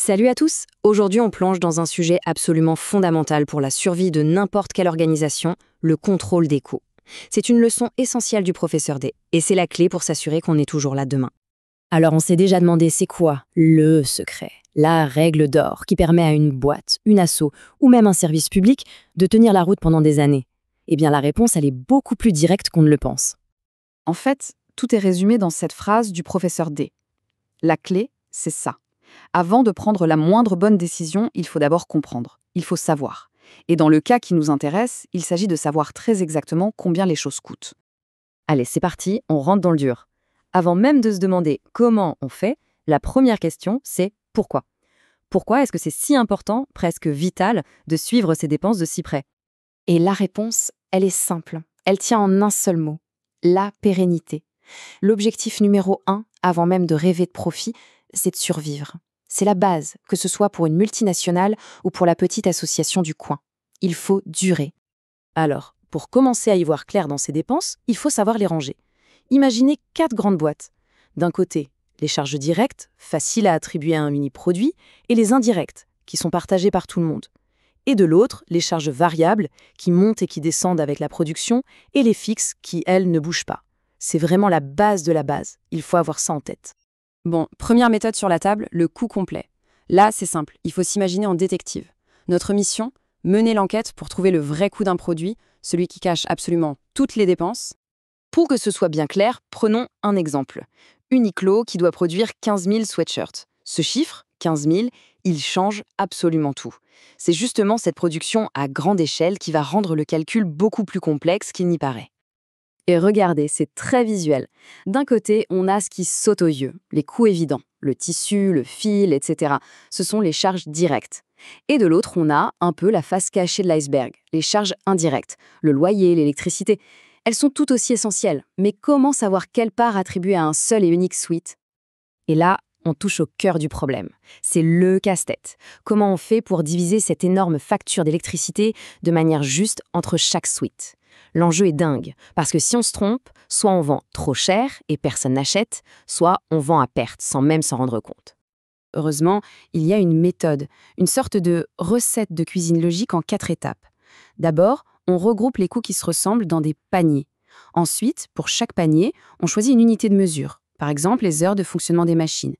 Salut à tous. Aujourd'hui, on plonge dans un sujet absolument fondamental pour la survie de n'importe quelle organisation, le contrôle des coûts. C'est une leçon essentielle du professeur D, et c'est la clé pour s'assurer qu'on est toujours là demain. Alors on s'est déjà demandé c'est quoi le secret, la règle d'or qui permet à une boîte, une asso ou même un service public de tenir la route pendant des années. Eh bien la réponse, elle est beaucoup plus directe qu'on ne le pense. En fait, tout est résumé dans cette phrase du professeur D. La clé, c'est ça. Avant de prendre la moindre bonne décision, il faut d'abord comprendre. Il faut savoir. Et dans le cas qui nous intéresse, il s'agit de savoir très exactement combien les choses coûtent. Allez, c'est parti, on rentre dans le dur. Avant même de se demander comment on fait, la première question, c'est pourquoi. Pourquoi est-ce que c'est si important, presque vital, de suivre ces dépenses de si près? Et la réponse, elle est simple. Elle tient en un seul mot. La pérennité. L'objectif numéro 1, avant même de rêver de profit, c'est de survivre. C'est la base, que ce soit pour une multinationale ou pour la petite association du coin. Il faut durer. Alors, pour commencer à y voir clair dans ces dépenses, il faut savoir les ranger. Imaginez 4 grandes boîtes. D'un côté, les charges directes, faciles à attribuer à un mini-produit, et les indirectes, qui sont partagées par tout le monde. Et de l'autre, les charges variables, qui montent et qui descendent avec la production, et les fixes, qui, elles, ne bougent pas. C'est vraiment la base de la base. Il faut avoir ça en tête. Bon, première méthode sur la table, le coût complet. Là, c'est simple, il faut s'imaginer en détective. Notre mission, mener l'enquête pour trouver le vrai coût d'un produit, celui qui cache absolument toutes les dépenses. Pour que ce soit bien clair, prenons un exemple. Uniqlo qui doit produire 15 000 sweatshirts. Ce chiffre, 15 000, il change absolument tout. C'est justement cette production à grande échelle qui va rendre le calcul beaucoup plus complexe qu'il n'y paraît. Et regardez, c'est très visuel. D'un côté, on a ce qui saute aux yeux, les coûts évidents, le tissu, le fil, etc. Ce sont les charges directes. Et de l'autre, on a un peu la face cachée de l'iceberg, les charges indirectes, le loyer, l'électricité. Elles sont tout aussi essentielles, mais comment savoir quelle part attribuer à un seul et unique suite? Et là, on touche au cœur du problème. C'est le casse-tête. Comment on fait pour diviser cette énorme facture d'électricité de manière juste entre chaque suite? L'enjeu est dingue, parce que si on se trompe, soit on vend trop cher et personne n'achète, soit on vend à perte sans même s'en rendre compte. Heureusement, il y a une méthode, une sorte de recette de cuisine logique en 4 étapes. D'abord, on regroupe les coûts qui se ressemblent dans des paniers. Ensuite, pour chaque panier, on choisit une unité de mesure, par exemple les heures de fonctionnement des machines.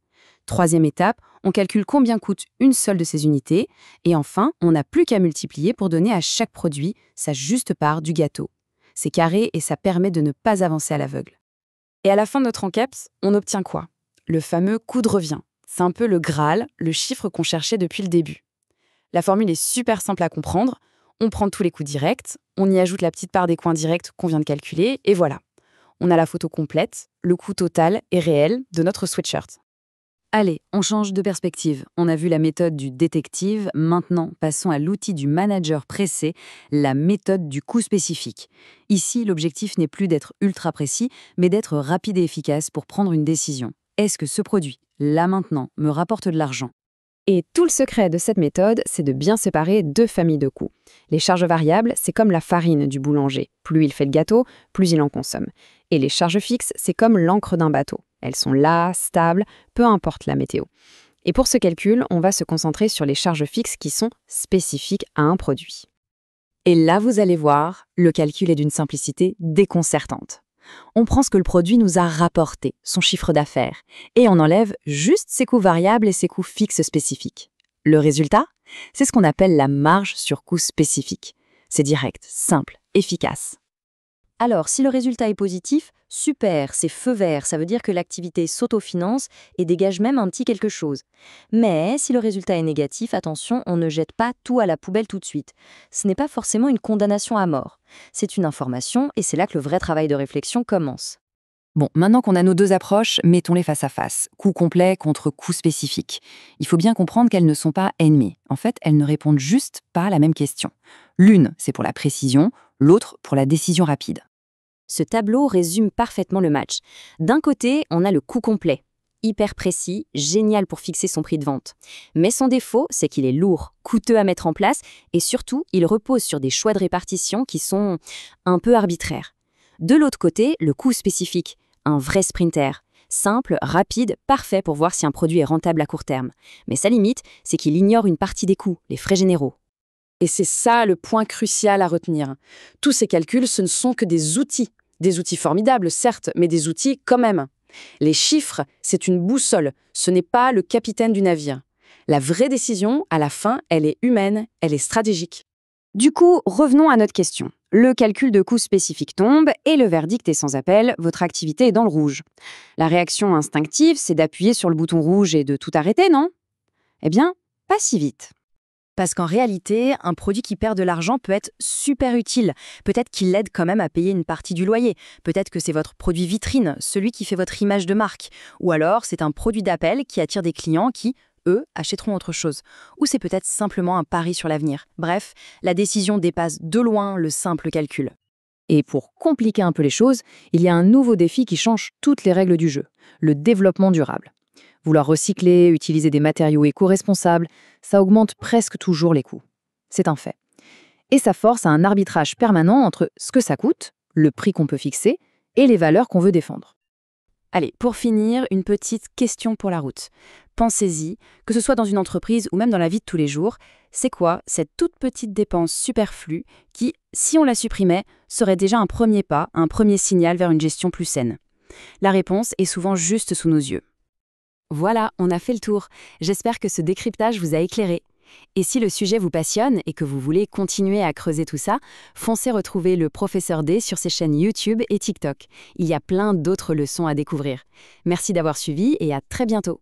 Troisième étape, on calcule combien coûte une seule de ces unités. Et enfin, on n'a plus qu'à multiplier pour donner à chaque produit sa juste part du gâteau. C'est carré et ça permet de ne pas avancer à l'aveugle. Et à la fin de notre enquête, on obtient quoi? Le fameux coût de revient. C'est un peu le Graal, le chiffre qu'on cherchait depuis le début. La formule est super simple à comprendre. On prend tous les coûts directs, on y ajoute la petite part des coûts indirects qu'on vient de calculer, et voilà. On a la photo complète, le coût total et réel de notre sweatshirt. Allez, on change de perspective. On a vu la méthode du détective, maintenant passons à l'outil du manager pressé, la méthode du coût spécifique. Ici, l'objectif n'est plus d'être ultra précis, mais d'être rapide et efficace pour prendre une décision. Est-ce que ce produit, là maintenant, me rapporte de l'argent? Et tout le secret de cette méthode, c'est de bien séparer 2 familles de coûts. Les charges variables, c'est comme la farine du boulanger. Plus il fait le gâteau, plus il en consomme. Et les charges fixes, c'est comme l'encre d'un bateau. Elles sont là, stables, peu importe la météo. Et pour ce calcul, on va se concentrer sur les charges fixes qui sont spécifiques à un produit. Et là, vous allez voir, le calcul est d'une simplicité déconcertante. On prend ce que le produit nous a rapporté, son chiffre d'affaires, et on enlève juste ses coûts variables et ses coûts fixes spécifiques. Le résultat, c'est ce qu'on appelle la marge sur coût spécifique. C'est direct, simple, efficace. Alors, si le résultat est positif, super, c'est feu vert, ça veut dire que l'activité s'autofinance et dégage même un petit quelque chose. Mais si le résultat est négatif, attention, on ne jette pas tout à la poubelle tout de suite. Ce n'est pas forcément une condamnation à mort. C'est une information et c'est là que le vrai travail de réflexion commence. Bon, maintenant qu'on a nos 2 approches, mettons-les face à face. Coût complet contre coût spécifique. Il faut bien comprendre qu'elles ne sont pas ennemies. En fait, elles ne répondent juste pas à la même question. L'une, c'est pour la précision, l'autre pour la décision rapide. Ce tableau résume parfaitement le match. D'un côté, on a le coût complet. Hyper précis, génial pour fixer son prix de vente. Mais son défaut, c'est qu'il est lourd, coûteux à mettre en place et surtout, il repose sur des choix de répartition qui sont un peu arbitraires. De l'autre côté, le coût spécifique, un vrai sprinter. Simple, rapide, parfait pour voir si un produit est rentable à court terme. Mais sa limite, c'est qu'il ignore une partie des coûts, les frais généraux. Et c'est ça le point crucial à retenir. Tous ces calculs, ce ne sont que des outils. Des outils formidables, certes, mais des outils quand même. Les chiffres, c'est une boussole, ce n'est pas le capitaine du navire. La vraie décision, à la fin, elle est humaine, elle est stratégique. Du coup, revenons à notre question. Le calcul de coûts spécifique tombe et le verdict est sans appel, votre activité est dans le rouge. La réaction instinctive, c'est d'appuyer sur le bouton rouge et de tout arrêter, non? Eh bien, pas si vite. Parce qu'en réalité, un produit qui perd de l'argent peut être super utile. Peut-être qu'il l'aide quand même à payer une partie du loyer. Peut-être que c'est votre produit vitrine, celui qui fait votre image de marque. Ou alors, c'est un produit d'appel qui attire des clients qui, eux, achèteront autre chose. Ou c'est peut-être simplement un pari sur l'avenir. Bref, la décision dépasse de loin le simple calcul. Et pour compliquer un peu les choses, il y a un nouveau défi qui change toutes les règles du jeu, le développement durable. Vouloir recycler, utiliser des matériaux éco-responsables, ça augmente presque toujours les coûts. C'est un fait. Et ça force à un arbitrage permanent entre ce que ça coûte, le prix qu'on peut fixer, et les valeurs qu'on veut défendre. Allez, pour finir, une petite question pour la route. Pensez-y, que ce soit dans une entreprise ou même dans la vie de tous les jours, c'est quoi cette toute petite dépense superflue qui, si on la supprimait, serait déjà un premier pas, un premier signal vers une gestion plus saine? La réponse est souvent juste sous nos yeux. Voilà, on a fait le tour. J'espère que ce décryptage vous a éclairé. Et si le sujet vous passionne et que vous voulez continuer à creuser tout ça, foncez retrouver le Professeur D sur ses chaînes YouTube et TikTok. Il y a plein d'autres leçons à découvrir. Merci d'avoir suivi et à très bientôt.